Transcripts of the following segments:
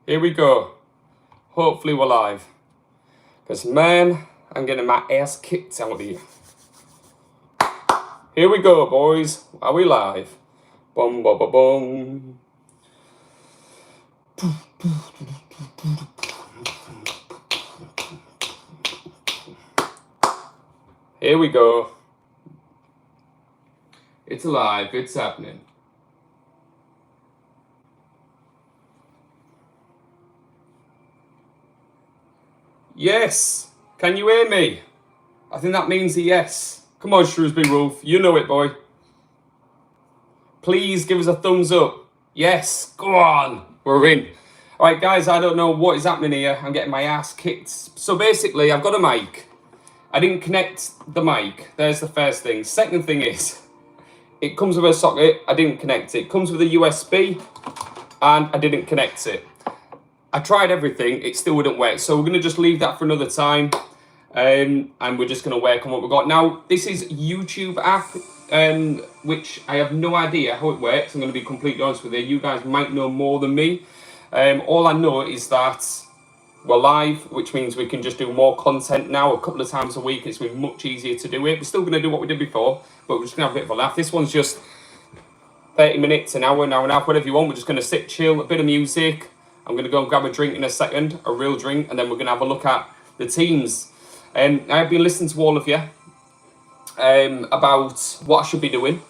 Here we go. Hopefully we're live. Because, man, I'm getting my ass kicked out here. Here we go, boys. Are we live? Boom, boom, boom, boom. Here we go. It's alive. It's happening. Yes. Can you hear me? I think that means a yes. Come on, Shrewsbury Wolf. You know it, boy. Please give us a thumbs up. Yes. Go on. We're in. All right, guys, I don't know what is happening here. I'm getting my ass kicked. So basically, I've got a mic. I didn't connect the mic. There's the first thing. Second thing is, it comes with a socket. I didn't connect it. It comes with a USB, and I didn't connect it. I tried everything. It still wouldn't work. So we're going to just leave that for another time. And we're just going to work on what we've got. Now, this is YouTube app, which I have no idea how it works. I'm going to be completely honest with you. You guys might know more than me. All I know is that we're live, which means we can just do more content now a couple of times a week. It's been much easier to do it. We're still going to do what we did before, but we're just going to have a bit of a laugh. This one's just 30 minutes, an hour and a half, whatever you want. We're just going to sit, chill, a bit of music. I'm going to go and grab a drink in a second, a real drink, and then we're going to have a look at the teams. I've been listening to all of you about what I should be doing,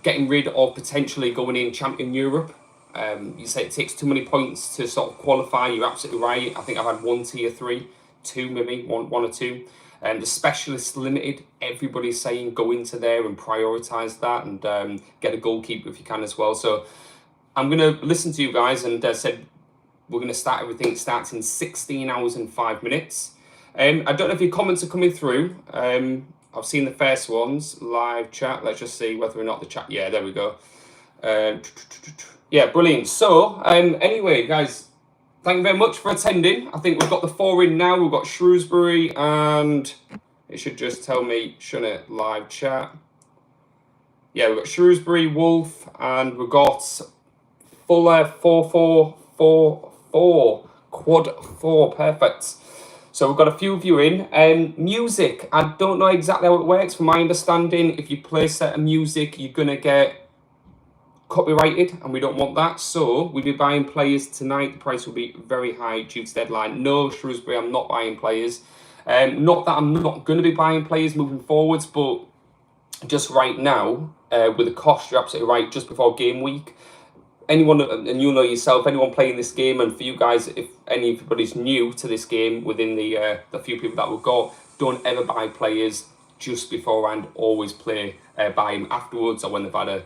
getting rid of potentially going in Champion Europe. You say it takes too many points to sort of qualify. You're absolutely right. I think I've had one tier 3, 2 maybe, one or two. The Specialist Limited, everybody's saying go into there and prioritise that and get a goalkeeper if you can as well. So I'm going to listen to you guys and said we're going to start everything. It starts in 16 hours and 5 minutes. I don't know if your comments are coming through. I've seen the first ones, live chat. Let's just see whether or not the chat. Yeah, there we go. Yeah, brilliant. So, anyway, guys, thank you very much for attending. I think we've got the 4 in now. We've got Shrewsbury, and it should just tell me, shouldn't it, live chat. Yeah, we've got Shrewsbury, Wolf, and we've got Fuller 4444, quad 4, perfect. So we've got a few of you in. Music, I don't know exactly how it works. From my understanding, if you play a set of music, you're going to get copyrighted, and we don't want that. So we'll be buying players tonight. The price will be very high due to deadline. No, Shrewsbury, I'm not buying players. Not that I'm not going to be buying players moving forwards, but just right now, with the cost, you're absolutely right, just before game week, anyone, and you know yourself, anyone playing this game, and for you guys, if anybody's new to this game within the few people that we've got, don't ever buy players just beforehand. Always buy them afterwards or when they've had a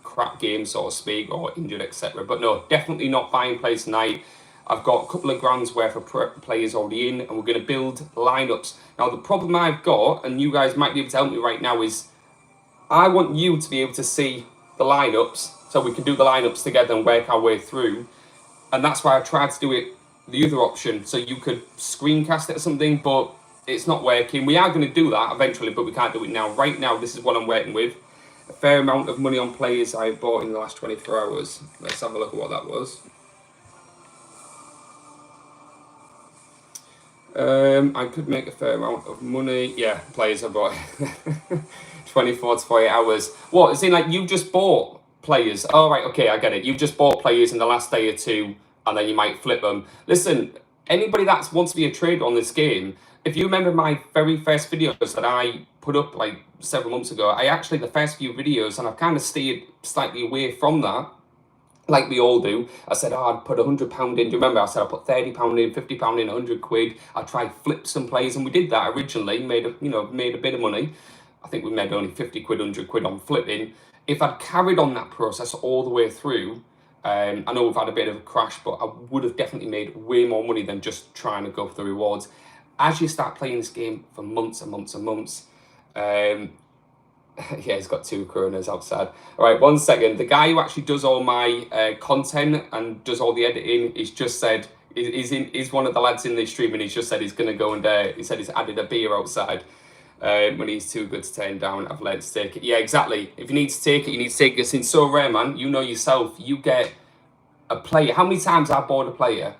crap game, so to speak, or injured, etc. But no, definitely not buying players tonight. I've got a couple of grand's worth of players already in, and we're going to build lineups. Now, the problem I've got, and you guys might be able to help me right now, is I want you to be able to see the lineups, so we can do the lineups together and work our way through. And that's why I tried to do it the other option, so you could screencast it or something, but it's not working. We are going to do that eventually, but we can't do it now. Right now, this is what I'm working with. A fair amount of money on players I bought in the last 24 hours. Let's have a look at what that was. I could make a fair amount of money. Yeah, players I bought. 24 to 48 hours. What? It's in like you just bought players. Oh, right, okay, I get it. You've just bought players in the last day or two, and then you might flip them. Listen, anybody that wants to be a trader on this game, if you remember my very first videos that I put up like several months ago, I actually, the first few videos, and I've kind of steered slightly away from that, like we all do. I said, oh, I'd put £100 in. Do you remember? I said I put £30 in, £50 in, 100 quid. I tried flip some plays, and we did that originally. Made a bit of money. I think we made only 50 quid, 100 quid on flipping. If I'd carried on that process all the way through, I know we've had a bit of a crash, but I would have definitely made way more money than just trying to go for the rewards. As you start playing this game for months and months and months, yeah, he's got 2 coronas outside. All right, 1 second. The guy who actually does all my content and does all the editing, he's just said, he's one of the lads in the stream, and he's just said he's going to go and, he said he's added a beer outside. When he's too good to turn down, I've learned to take it. Yeah, exactly. If you need to take it, you need to take it. It's so rare, man. You know yourself. You get a player, how many times I've bought a player,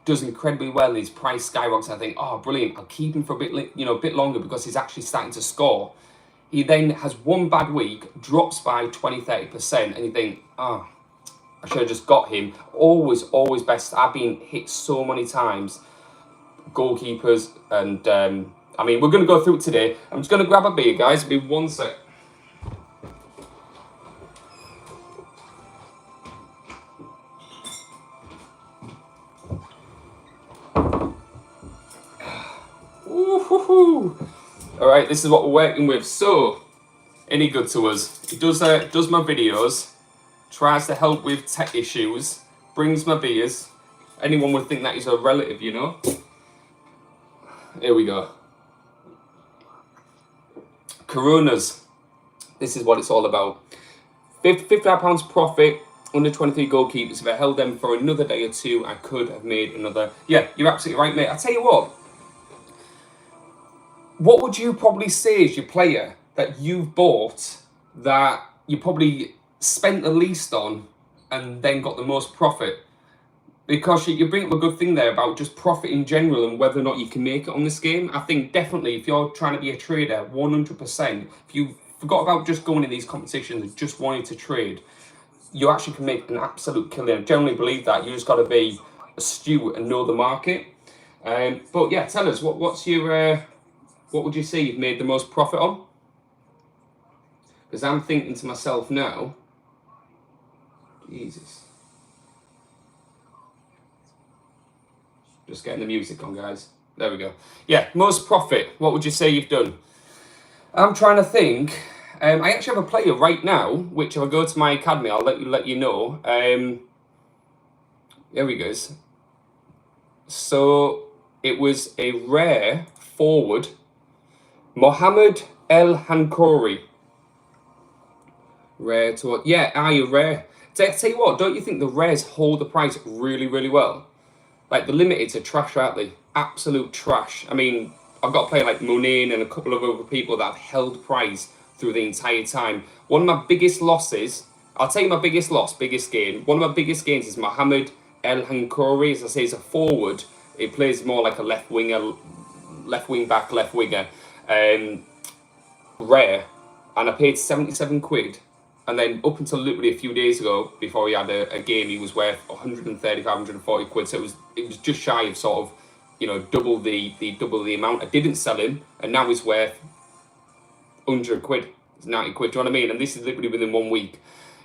does incredibly well and his price skyrockets, I think, oh, brilliant, I'll keep him for a bit, a bit longer because he's actually starting to score. He then has one bad week, drops by 20-30%, and you think, oh, I should have just got him. Always best. I've been hit so many times, goalkeepers, and I mean, we're going to go through it today. I'm just going to grab a beer, guys. Be one sec. All right, this is what we're working with. So, any good to us? He does my videos, tries to help with tech issues, brings my beers. Anyone would think that he's a relative, you know. Here we go. Coronas. This is what it's all about. £55 profit. Under 23 goalkeepers. If I held them for another day or two, I could have made another. Yeah, you're absolutely right, mate. I'll tell you what. What would you probably say is your player that you've bought that you probably spent the least on and then got the most profit? Because you bring up a good thing there about just profit in general and whether or not you can make it on this game. I think definitely if you're trying to be a trader, 100%, if you forgot about just going in these competitions and just wanting to trade, you actually can make an absolute killing. I generally believe that. You just got to be astute and know the market. But yeah, tell us, what's your... what would you say you've made the most profit on? Because I'm thinking to myself now, Jesus. Just getting the music on, guys. There we go. Yeah, most profit. What would you say you've done? I'm trying to think. I actually have a player right now, which if I go to my academy, I'll let you know. There we go. So it was a rare forward, Mohammed El Hankouri. Rare to you're rare. Tell you what, don't you think the rares hold the price really, really well? Like the limiteds are trash, aren't they? Absolute trash. I mean, I've got a player like Monin and a couple of other people that have held price through the entire time. One of my biggest losses, I'll tell you my biggest loss, biggest gain. One of my biggest gains is Mohammed El Hankouri. As I say, he's a forward. It plays more like a left winger, left wing back, left winger. Rare. And I paid 77 quid. And then up until literally a few days ago, before he had a game, he was worth 135, 140 quid. So it was just shy of sort of, double the amount. I didn't sell him, and now he's worth 100 quid. It's 90 quid, do you know what I mean? And this is literally within 1 week.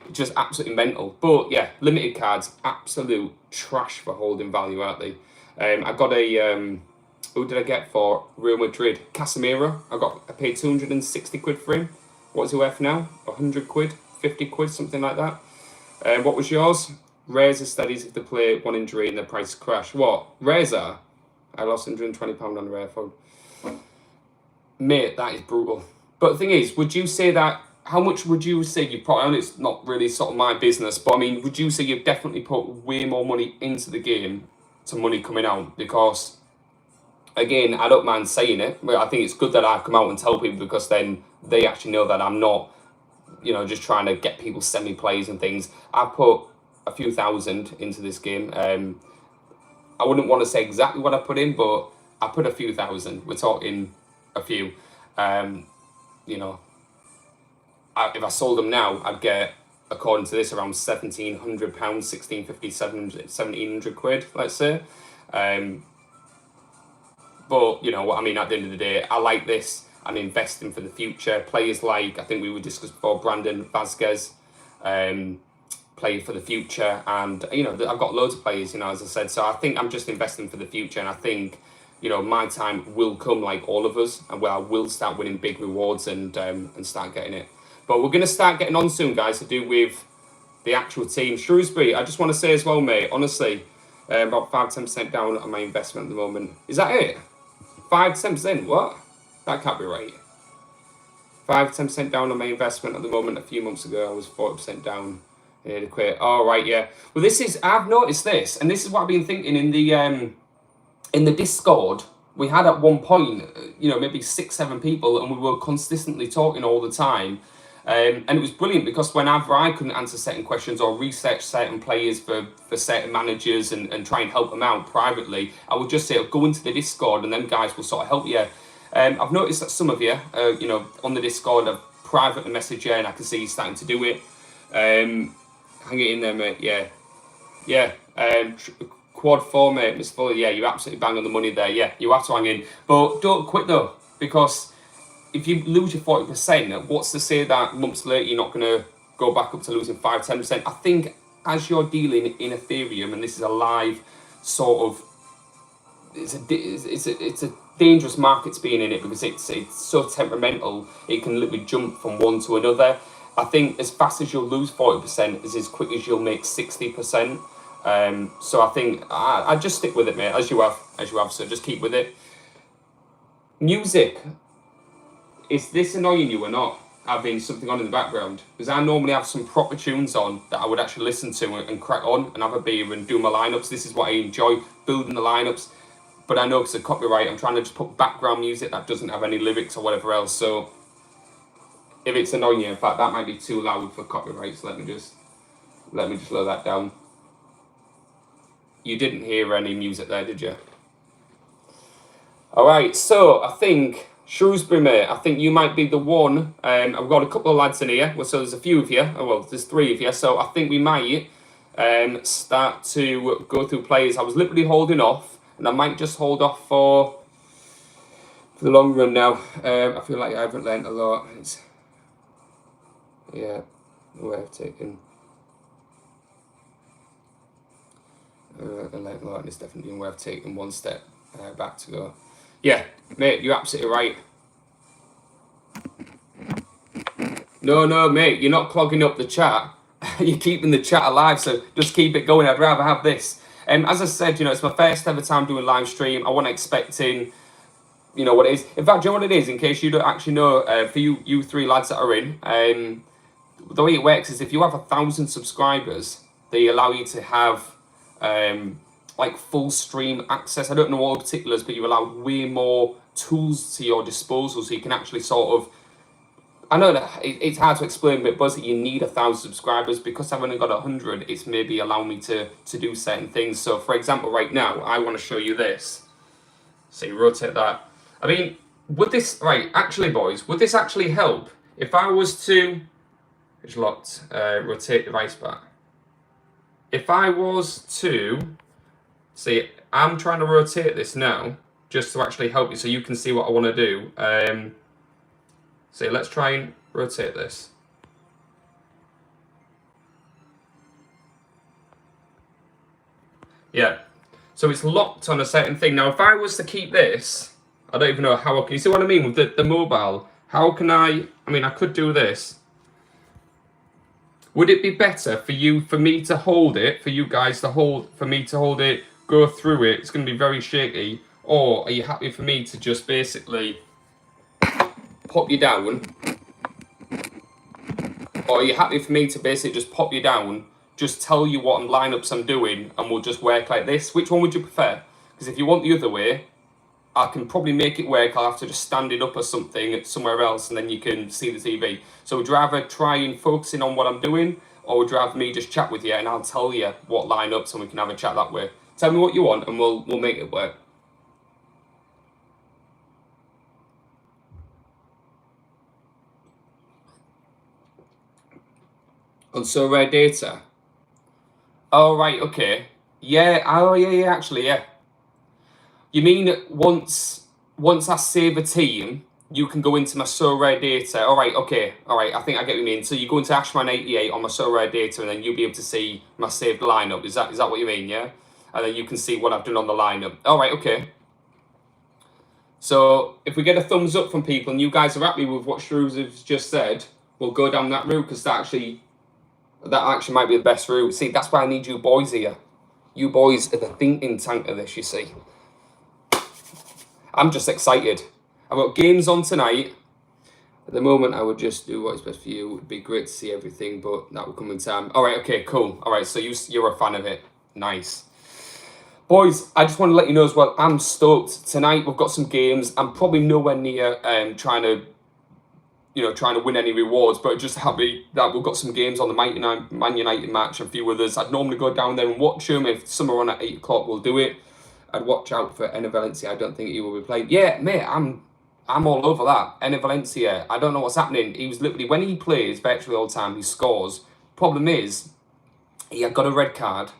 It's just absolutely mental. But yeah, limited cards, absolute trash for holding value, aren't they? I got a, who did I get for Real Madrid? Casemiro. I paid 260 quid for him. What's he worth now? 100 quid? 50 quid, something like that. What was yours? Rares are steadies if they play one injury and the price crash. What? Rares are? I lost £120 on a rare phone. Mate, that is brutal. But the thing is, would you say that, how much would you say you put on? It's not really sort of my business, but I mean, would you say you've definitely put way more money into the game to money coming out? Because, again, I don't mind saying it, but I think it's good that I come out and tell people because then they actually know that I'm not, just trying to get people semi-plays and things. I've put a few thousand into this game. I wouldn't want to say exactly what I put in, but I put a few thousand. We're talking a few. If I sold them now, I'd get, according to this, around £1,700, 1,650, 1,700 quid, let's say. But, you know what I mean, at the end of the day, I like this. I'm investing for the future. Players like, I think we were discussed before, Brandon Vasquez, play for the future. And, I've got loads of players, as I said. So I think I'm just investing for the future. And I think, my time will come like all of us, and where I will start winning big rewards and start getting it. But we're going to start getting on soon, guys, to do with the actual team. Shrewsbury, I just want to say as well, mate, honestly, about 5-10% down on my investment at the moment. Is that it? 5-10%? What? That can't be right. 5-10% down on my investment at the moment. A few months ago, I was 40% down. I had to quit. Oh, right, yeah. Well, I've noticed this, and this is what I've been thinking in the Discord. We had at one point, maybe 6-7 people, and we were consistently talking all the time. And it was brilliant because whenever I couldn't answer certain questions or research certain players for certain managers and try and help them out privately, I would just say, go into the Discord and then guys will sort of help you. I've noticed that some of you, you know, on the Discord have privately messaged you, and I can see you starting to do it. Hang it in there, mate. Yeah. Quad 4, mate. Miss Fuller, yeah, you're absolutely bang on the money there. Yeah, you have to hang in. But don't quit, though, because if you lose your 40%, what's to say that months later you're not going to go back up to losing 5-10%? I think as you're dealing in Ethereum, and this is a live sort of, it's a dangerous market to be in it, because it's so temperamental. It can literally jump from one to another. I think as fast as you'll lose 40% is as quick as you'll make 60%. So I think I just stick with it, mate, as you have. So just keep with it. Music. Is this annoying you or not, having something on in the background? Because I normally have some proper tunes on that I would actually listen to and crack on and have a beer and do my lineups. This is what I enjoy, building the lineups. But I know because of copyright, I'm trying to just put background music that doesn't have any lyrics or whatever else. So if it's annoying you, in fact, that might be too loud for copyright. So let me just lower that down. You didn't hear any music there, did you? All right, so I think Shrewsbury, mate, I think you might be the one. I've got a couple of lads in here. Well, so there's a few of you. Oh, well, there's 3 of you. So I think we might start to go through players. I was literally holding off, and I might just hold off for the long run now. I feel like I haven't learnt a lot. Yeah, way I've taken. I learnt a lot, and it's definitely been worth taking one step back to go. Yeah, mate, you're absolutely right. No, mate, you're not clogging up the chat. You're keeping the chat alive, so just keep it going. I'd rather have this. As I said, you know, it's my first ever time doing live stream. I wasn't expecting, you know, what it is. In fact, do you know what it is? In case you don't actually know, for you 3 lads that are in, the way it works is if you have 1,000 subscribers, they allow you to have like full stream access. I don't know all the particulars, but you're allowed way more tools to your disposal, so you can actually sort of, I know that it's hard to explain, but basically you need 1,000 subscribers. Because I've only got 100, it's maybe allowing me to do certain things. So for example, right now, I want to show you this. So you rotate that. I mean, would this, right, actually boys, would this actually help if I was to, it's locked, rotate device back. If I was to, see, I'm trying to rotate this now, just to actually help you so you can see what I want to do. So let's try and rotate this. Yeah, so it's locked on a certain thing. Now, if I was to keep this, I don't even know how I can, you see what I mean with the mobile? How can I mean, I could do this. Would it be better for me to hold it, for you guys to hold, for me to hold it, go through it? It's going to be very shaky. Or are you happy for me to just basically pop you down? Or are you happy for me to basically just pop you down, just tell you what lineups I'm doing, and we'll just work like this? Which one would you prefer? Because if you want the other way, I can probably make it work. I'll have to just stand it up or something somewhere else, and then you can see the TV. So would you rather try and focus in on what I'm doing, or would you rather me just chat with you and I'll tell you what lineups and we can have a chat that way? Tell me what you want and we'll make it work. On Sorare data. Oh right, okay. Yeah. Oh yeah. Actually, yeah. You mean once I save a team, you can go into my Sorare data. All right, okay. All right, I think I get what you mean. So you go into AshMann-88 on my Sorare data, and then you'll be able to see my saved lineup. Is that what you mean? Yeah. And then you can see what I've done on the lineup. All right, okay. So if we get a thumbs up from people and you guys are happy with what Shrews has just said, we'll go down that route, because that actually might be the best route. See, that's why I need you boys here. You boys are the thinking tank of this, you see. I'm just excited. I've got games on tonight. At the moment, I would just do what is best for you. It would be great to see everything, but that will come in time. All right, okay, cool. All right, so you're a fan of it. Nice. Boys, I just want to let you know as well, I'm stoked. Tonight, we've got some games. I'm probably nowhere near trying to, you know, trying to win any rewards, but just happy that we've got some games on the Man United match and a few others. I'd normally go down there and watch them. If some are on at 8 o'clock, we'll do it. I'd watch out for Enner Valencia. I don't think he will be playing. Yeah, mate, I'm all over that. Enner Valencia, I don't know what's happening. He was literally, when he plays virtually all the time, he scores. Problem is, he had got a red card.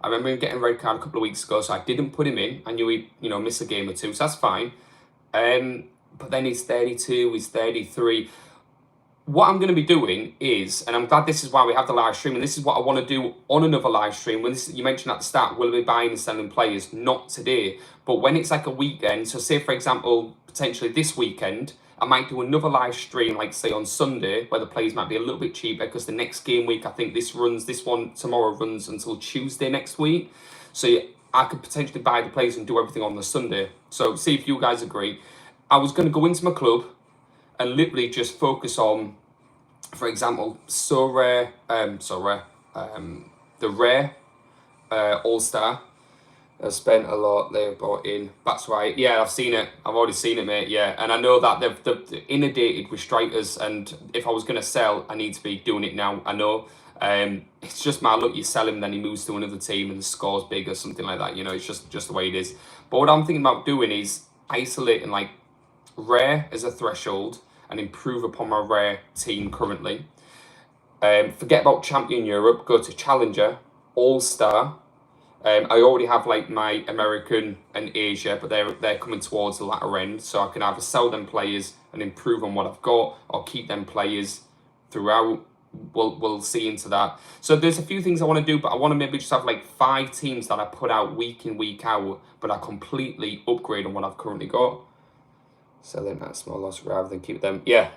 I remember him getting a red card a couple of weeks ago, so I didn't put him in. I knew he'd, you know, miss a game or two, so that's fine. But then he's 32, he's 33. What I'm going to be doing is, and I'm glad this is why we have the live stream, and this is what I want to do on another live stream. When this, you mentioned at the start, we'll be buying and selling players, not today. But when it's like a weekend, so say, for example, potentially this weekend, I might do another live stream, like say on Sunday, where the players might be a little bit cheaper, because the next game week, I think this one tomorrow runs until Tuesday next week. So I could potentially buy the players and do everything on the Sunday. So see if you guys agree. I was going to go into my club and literally just focus on, for example, Sorare, the Rare All-Star. I spent a lot, they bought in. That's right. Yeah, I've seen it. I've already seen it, mate. Yeah, and I know that they've inundated with strikers, and if I was going to sell, I need to be doing it now. I know. It's just my luck. You sell him, then he moves to another team and the score's big or something like that. You know, it's just the way it is. But what I'm thinking about doing is isolating like Rare as a threshold and improve upon my Rare team currently. Forget about Champion Europe, go to Challenger, All-Star. I already have like my American and Asia, but they're coming towards the latter end, so I can either sell them players and improve on what I've got, or keep them players throughout. We'll see into that. So there's a few things I want to do, but I want to maybe just have like 5 teams that I put out week in, week out, but I completely upgrade on what I've currently got. Sell them at small loss rather than keep them. Yeah,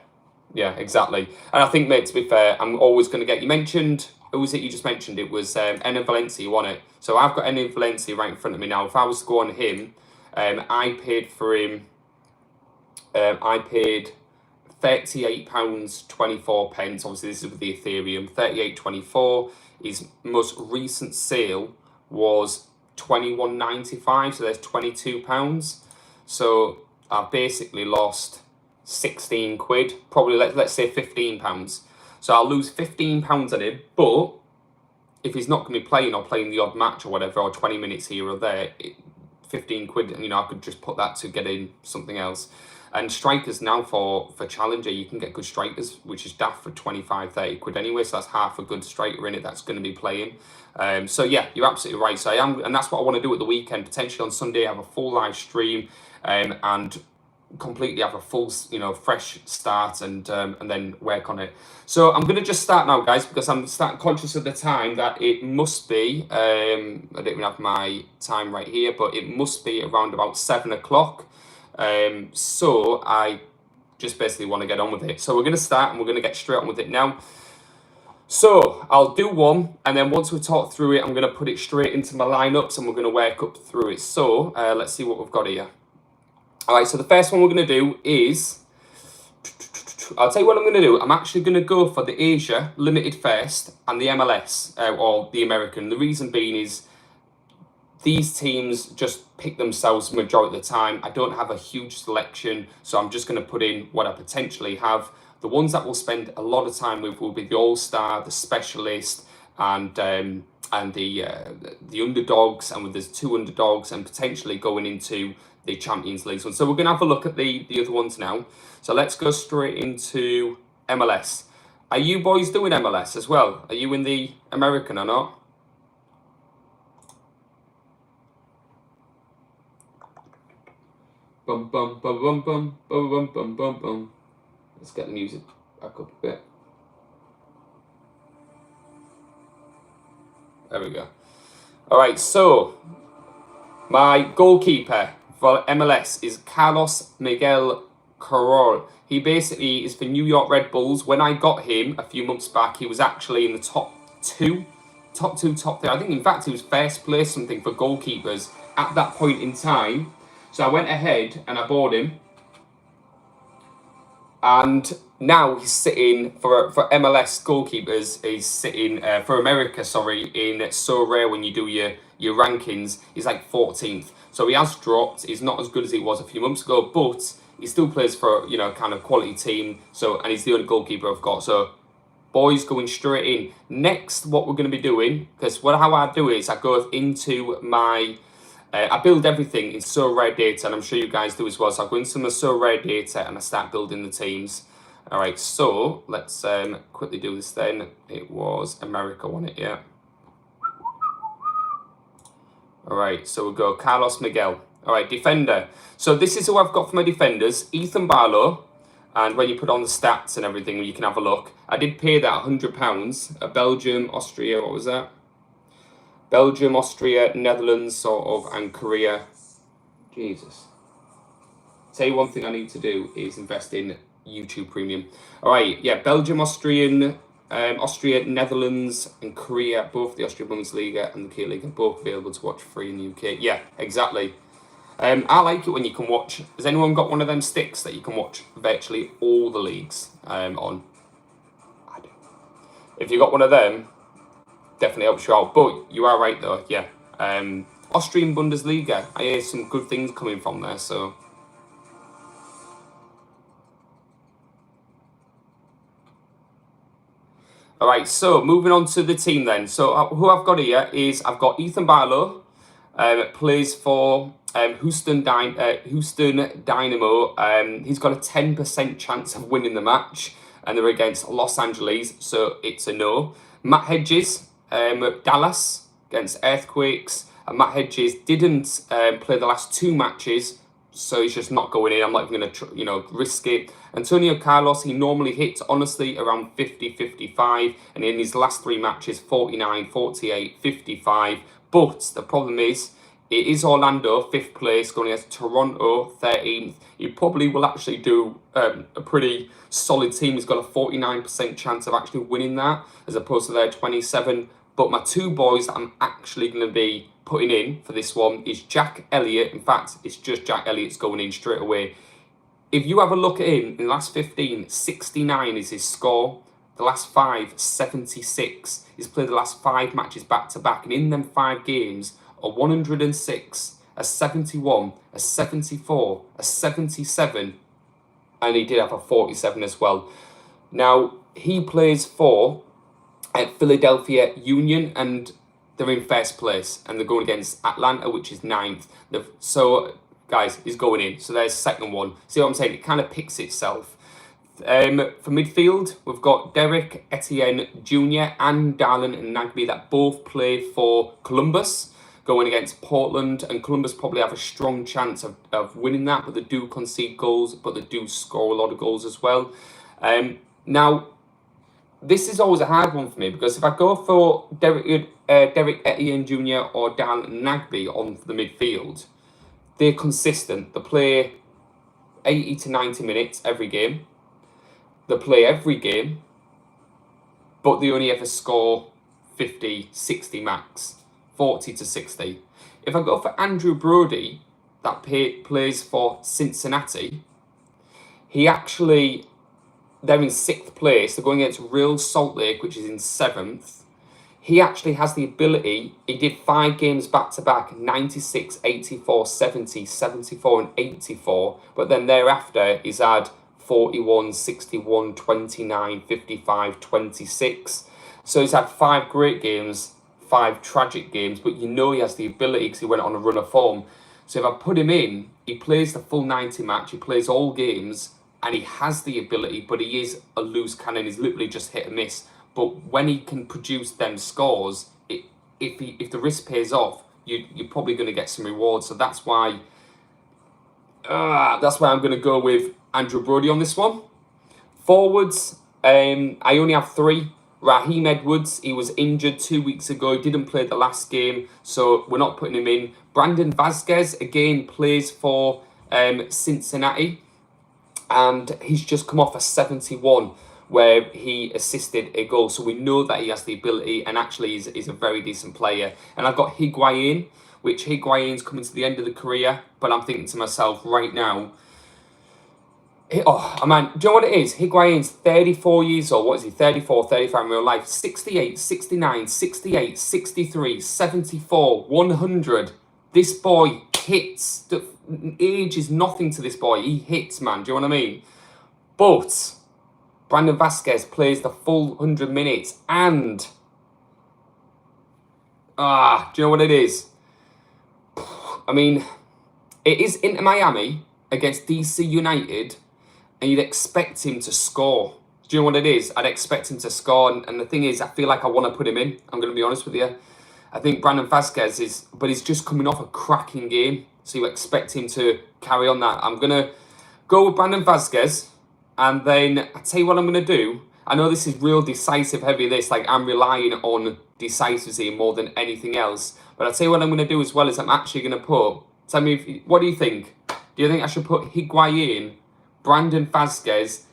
exactly. And I think, mate, to be fair, I'm always going to get... You mentioned... Who was it you just mentioned? It was Enner Valencia, wasn't it? So I've got Enner Valencia right in front of me now. If I was to go on him, I paid for him... I paid £38.24. Obviously, this is with the Ethereum. 38.24. His most recent sale was £21.95. So there's £22. So I've basically lost 16 quid. Probably, let's say £15. So I'll lose £15 on him, but if he's not going to be playing or playing the odd match or whatever, or 20 minutes here or there, 15 quid, you know, I could just put that to get in something else. And strikers now for Challenger, you can get good strikers, which is daft for 25, 30 quid anyway, so that's half a good striker in it that's going to be playing. So yeah, you're absolutely right. So I am, and that's what I want to do at the weekend, potentially on Sunday, have a full live stream, and completely have a full, you know, fresh start, and then work on it. So I'm going to just start now, guys, because I'm conscious of the time that it must be, I don't even have my time right here, but it must be around about 7 o'clock. So I just basically want to get on with it. So we're going to start and we're going to get straight on with it now. So I'll do one, and then once we talk through it, I'm going to put it straight into my lineups and we're going to work up through it. So let's see what we've got here. All right, so the first one we're going to do is, I'll tell you what I'm going to do. I'm actually going to go for the Asia Limited first and the MLS, or the American. The reason being is these teams just pick themselves the majority of the time. I don't have a huge selection, so I'm just going to put in what I potentially have. The ones that we'll spend a lot of time with will be the All-Star, the Specialist, and the underdogs, and there's 2 underdogs, and potentially going into the Champions League one. So we're going to have a look at the other ones now. So let's go straight into MLS. Are you boys doing MLS as well? Are you in the American or not? Bum bum bum bum bum bum bum bum bum bum. Let's get the music back up a bit. There we go. All right, so my goalkeeper for MLS is Carlos Miguel Corral. He basically is for New York Red Bulls. When I got him a few months back, he was actually in the top 2, top 3. I think, in fact, he was first place something for goalkeepers at that point in time. So I went ahead and I bought him. And now he's sitting for MLS goalkeepers. He's sitting for America, sorry, in Sorare. When you do your rankings, he's like 14th. So he has dropped. He's not as good as he was a few months ago, but he still plays for, you know, kind of quality team. So, and he's the only goalkeeper I've got. So, boys going straight in. Next, what we're going to be doing, because how I do it is I go into my, I build everything in Sorare data, and I'm sure you guys do as well. So I go into my Sorare data and I start building the teams. All right, so let's quickly do this then. It was America, wasn't it? Yeah. All right, so we'll go Carlos Miguel. All right, defender. So this is who I've got for my defenders. Ethan Barlow. And when you put on the stats and everything, you can have a look. I did pay that £100. Belgium, Austria, what was that? Belgium, Austria, Netherlands, sort of, and Korea. Jesus. Tell you one thing I need to do is invest in YouTube Premium. All right, yeah, Belgium, Austria, Netherlands, and Korea, both the Austrian Bundesliga and the K League, are both available to watch free in the UK. Yeah, exactly. I like it when you can watch. Has anyone got one of them sticks that you can watch virtually all the leagues on? I do. If you got one of them, definitely helps you out. But you are right though, yeah. Austrian Bundesliga, I hear some good things coming from there. So. All right, so moving on to the team then. So who I've got here is I've got Ethan Barlow, plays for Houston Dynamo. He's got a 10% chance of winning the match, and they're against Los Angeles, so it's a no. Matt Hedges, Dallas against Earthquakes, and Matt Hedges didn't play the last 2 matches, so he's just not going in. I'm not even going to, risk it. Antonio Carlos, he normally hits, honestly, around 50, 55. And in his last 3 matches, 49, 48, 55. But the problem is, it is Orlando, 5th place, going against Toronto, 13th. He probably will actually do a pretty solid team. He's got a 49% chance of actually winning that, as opposed to their 27. But my 2 boys that I'm actually going to be putting in for this one is Jack Elliott. In fact, it's just Jack Elliott's going in straight away. If you have a look at him, in the last 15, 69 is his score. The last 5, 76. He's played the last 5 matches back-to-back. And in them 5 games, a 106, a 71, a 74, a 77. And he did have a 47 as well. Now, he plays for Philadelphia Union, and they're in 1st place, and they're going against Atlanta, which is 9th. So, guys, he's going in. So there's 2nd one. See what I'm saying? It kind of picks itself. For midfield, we've got Derek Etienne Jr. and Darlin and Nagby that both play for Columbus, going against Portland, and Columbus probably have a strong chance of winning that, but they do concede goals, but they do score a lot of goals as well. Now, this is always a hard one for me, because if I go for Derek Etienne Jr. or Dan Nagby on the midfield, they're consistent. They play 80 to 90 minutes every game. They play every game, but they only ever score 50, 60 max, 40 to 60. If I go for Andrew Brody, that plays for Cincinnati, they're in 6th place. They're going against Real Salt Lake, which is in 7th. He actually has the ability. He did 5 games back-to-back, 96, 84, 70, 74, and 84. But then thereafter, he's had 41, 61, 29, 55, 26. So he's had 5 great games, 5 tragic games. But you know he has the ability because he went on a run of form. So if I put him in, he plays the full 90 match. He plays all games. And he has the ability, but he is a loose cannon. He's literally just hit and miss. But when he can produce them scores, if the risk pays off, you're probably going to get some rewards. So that's why I'm going to go with Andrew Brody on this one. Forwards, I only have 3. Raheem Edwards, he was injured 2 weeks ago. He didn't play the last game, so we're not putting him in. Brandon Vasquez, again, plays for Cincinnati. And he's just come off a 71 where he assisted a goal. So we know that he has the ability, and actually is a very decent player. And I've got Higuain, which Higuain's coming to the end of the career. But I'm thinking to myself right now, do you know what it is? Higuain's 34 years old. What is he? 34, 35 in real life. 68, 69, 68, 63, 74, 100. This boy hits. The age is nothing to this boy. He hits, man. Do you know what I mean? But Brandon Vasquez plays the full 100 minutes and... do you know what it is? I mean, it is Inter Miami against DC United, and you'd expect him to score. Do you know what it is? I'd expect him to score, and the thing is, I feel like I want to put him in. I'm going to be honest with you. I think Brandon Vasquez is, but he's just coming off a cracking game, so you expect him to carry on that. I'm going to go with Brandon Vasquez, and then I tell you what I'm going to do. I know this is real decisive heavy, this, like I'm relying on decisiveness more than anything else, but I'll tell you what I'm going to do as well is I'm actually going to put, tell me, what do you think? Do you think I should put Higuain, Brandon Vasquez,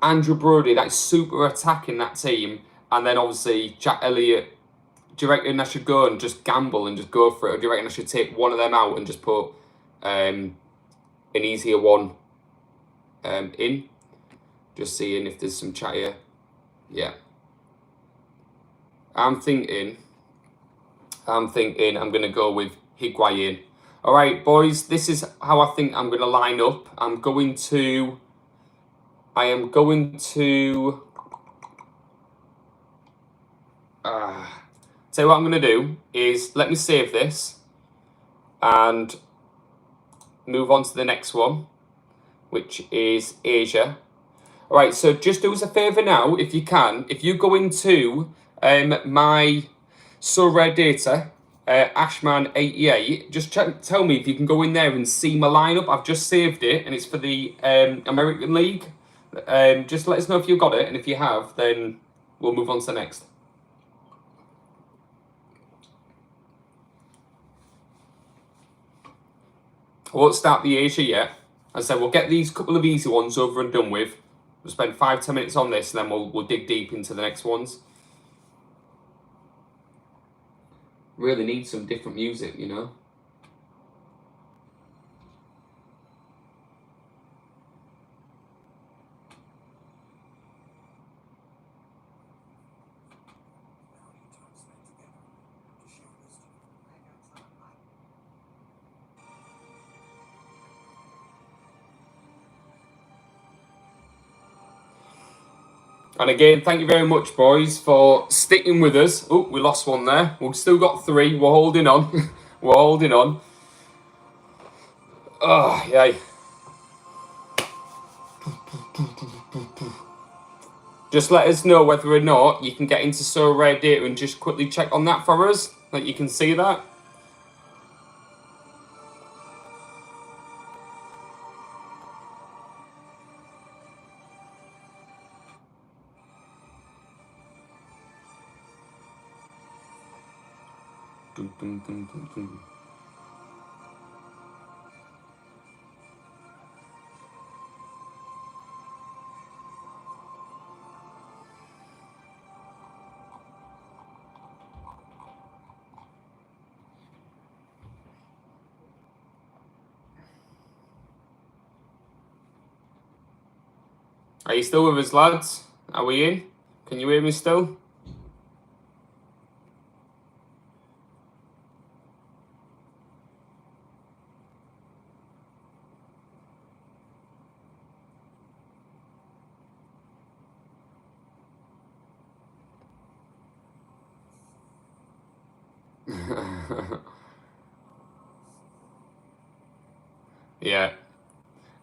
Andrew Brody, that super attacking that team, and then obviously Jack Elliott? Do you reckon I should go and just gamble and just go for it, or do you reckon I should take one of them out and just put an easier one in? Just seeing if there's some chat here. Yeah. I'm thinking I'm going to go with Higuain. All right, boys, this is how I think I'm going to line up. I am going to... So what I'm going to do is, let me save this and move on to the next one, which is Asia. All right, so just do us a favour now, if you can. If you go into my Sorare data, AshMann-88, just tell me if you can go in there and see my lineup. I've just saved it, and it's for the American League. Just let us know if you've got it, and if you have, then we'll move on to the next. I won't start the Asia yet. I said we'll get these couple of easy ones over and done with. We'll spend 5-10 minutes on this, and then we'll dig deep into the next ones. Really need some different music, you know. And again, thank you very much, boys, for sticking with us. Oh, we lost one there. We've still got 3. We're holding on. We're holding on. Oh, yay. Just let us know whether or not you can get into Sorare data and just quickly check on that for us, that you can see that. Are you still with us, lads? Are we in? Can you hear me still? Yeah.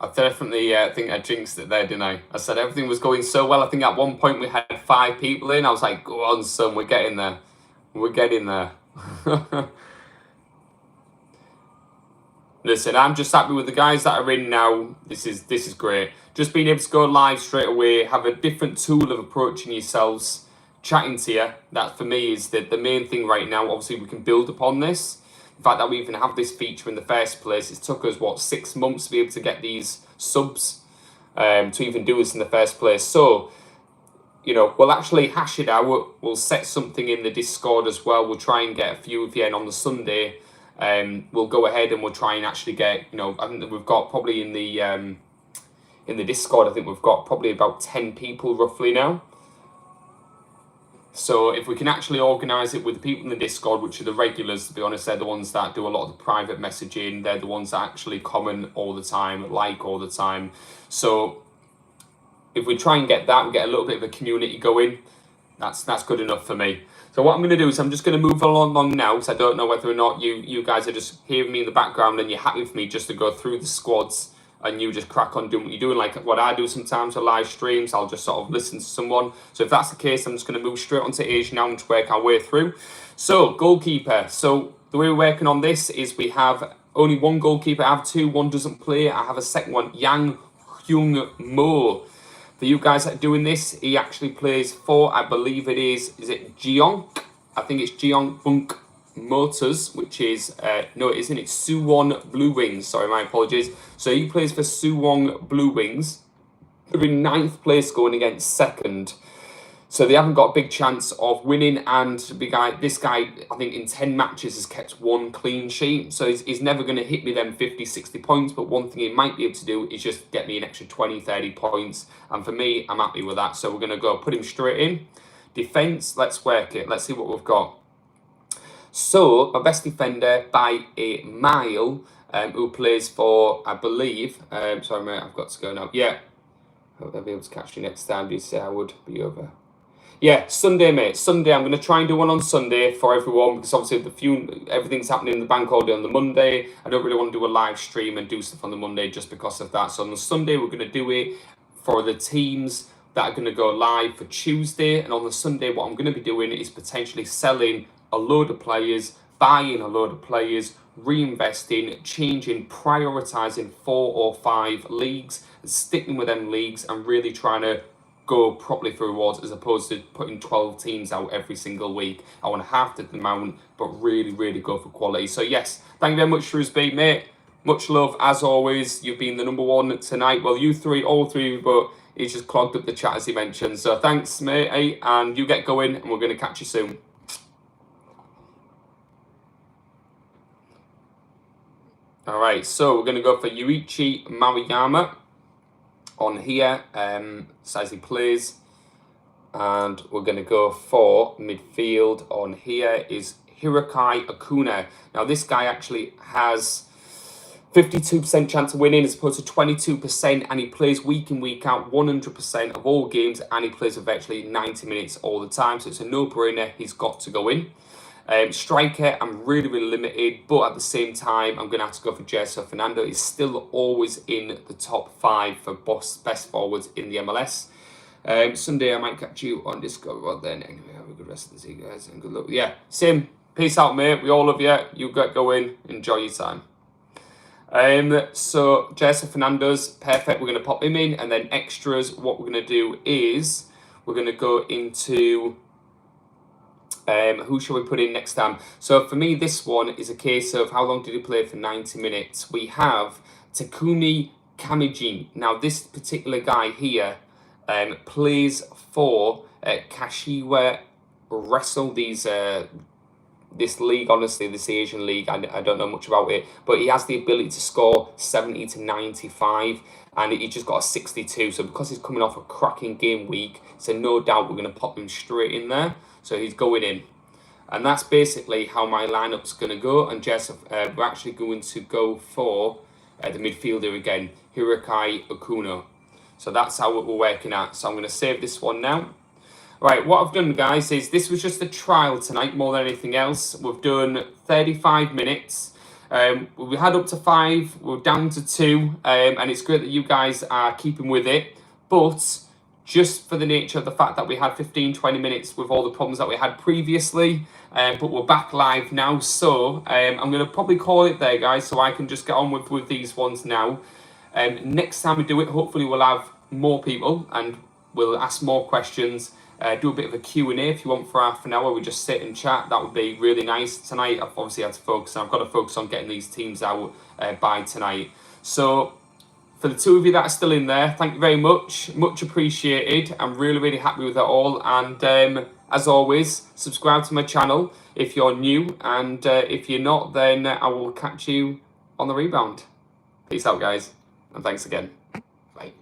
I definitely think I jinxed it there, didn't I? I said everything was going so well. I think at one point we had 5 people in. I was like, go on, son, we're getting there. We're getting there. Listen, I'm just happy with the guys that are in now. This is great. Just being able to go live straight away, have a different tool of approaching yourselves, chatting to you. That for me is the main thing right now. Obviously, we can build upon this. The fact that we even have this feature in the first place, it took us, what, 6 months to be able to get these subs to even do this in the first place. So, you know, we'll actually hash it out. We'll set something in the Discord as well. We'll try and get a few of you in on the Sunday. We'll go ahead and we'll try and actually get, you know, I think that we've got probably in the Discord, I think we've got probably about 10 people roughly now. So if we can actually organise it with the people in the Discord, which are the regulars, to be honest, they're the ones that do a lot of the private messaging. They're the ones that actually comment all the time, like all the time. So if we try and get that and get a little bit of a community going, that's good enough for me. So what I'm going to do is I'm just going to move along now, because I don't know whether or not you guys are just hearing me in the background and you're happy with me just to go through the squads and you just crack on doing what you're doing, like what I do sometimes with live streams. I'll just sort of listen to someone. So if that's the case, I'm just going to move straight onto Age now and just work our way through. So goalkeeper. So the way we're working on this is we have only one goalkeeper. I have two. One doesn't play. I have a second one, Yang Hyung Mo. For you guys that are doing this, he actually plays for, I believe is it Jeonk? I think it's Jeonk Motors, which is, no it isn't, it's Suwon Blue Wings, sorry, my apologies. So he plays for Suwon Blue Wings. They're in 9th place going against 2nd. So they haven't got a big chance of winning, and this guy, I think in 10 matches has kept 1 clean sheet. So he's never going to hit me them 50, 60 points, but one thing he might be able to do is just get me an extra 20, 30 points. And for me, I'm happy with that. So we're going to go put him straight in. Defence, let's work it. Let's see what we've got. So my best defender by a mile, who plays for, I believe, sorry mate, I've got to go now. Yeah, hope I'll be able to catch you next time. Do you say I would be over? Yeah, Sunday, mate. Sunday. I'm going to try and do one on Sunday for everyone, because obviously everything's happening in the bank holiday on the Monday. I don't really want to do a live stream and do stuff on the Monday just because of that. So on the Sunday, we're going to do it for the teams that are going to go live for Tuesday. And on the Sunday, what I'm going to be doing is potentially selling a load of players, buying a load of players, reinvesting, changing, prioritising 4 or 5 leagues, sticking with them leagues and really trying to go properly for rewards, as opposed to putting 12 teams out every single week. I want to half the amount, but really, really go for quality. So yes, thank you very much, Shrewsbury, mate. Much love, as always. You've been the number one tonight. Well, you three, all three, but he's just clogged up the chat, as he mentioned. So thanks, mate, and you get going, and we're going to catch you soon. All right, so we're going to go for Yuichi Maruyama on here, as he plays, and we're going to go for midfield. On here is Hiroki Akuna. Now this guy actually has 52% chance of winning as opposed to 22%, and he plays week in, week out, 100% of all games, and he plays for virtually 90 minutes all the time, so it's a no-brainer. He's got to go in. Striker, I'm really, really limited, but at the same time, I'm going to have to go for Jerson Fernando. He's still always in the top 5 for best forwards in the MLS. Sunday, I might catch you on Discord. Well, then, anyway, have a good rest of the day, guys, and good luck. Yeah, Sim, peace out, mate. We all love you. You get going. Enjoy your time. So, Jerson Fernando's perfect. We're going to pop him in, and then extras, what we're going to do is we're going to go into... who shall we put in next time? So for me, this one is a case of how long did he play for 90 minutes? We have Takumi Kamijin. Now, this particular guy here plays for Kashiwa Wrestle. This league, honestly, this Asian league, I don't know much about it, but he has the ability to score 70 to 95, and he just got a 62. So because he's coming off a cracking game week, so no doubt we're going to pop him straight in there. So he's going in. And that's basically how my lineup's going to go. And we're actually going to go for the midfielder again, Hiroki Okuno. So that's how we're working at. So I'm going to save this one now. Right, what I've done, guys, is this was just a trial tonight more than anything else. We've done 35 minutes. We had up to 5. We're down to 2. And it's great that you guys are keeping with it. But... just for the nature of the fact that we had 15-20 minutes with all the problems that we had previously, but we're back live now, so I'm going to probably call it there, guys, so I can just get on with these ones now. Next time we do it, hopefully we'll have more people and we'll ask more questions, do a bit of a Q&A if you want for half an hour. We just sit and chat. That would be really nice. Tonight I've obviously had to focus, and I've got to focus on getting these teams out by tonight. So for the 2 of you that are still in there, thank you very much. Much appreciated. I'm really, really happy with it all. And as always, subscribe to my channel if you're new. And if you're not, then I will catch you on the rebound. Peace out, guys. And thanks again. Bye.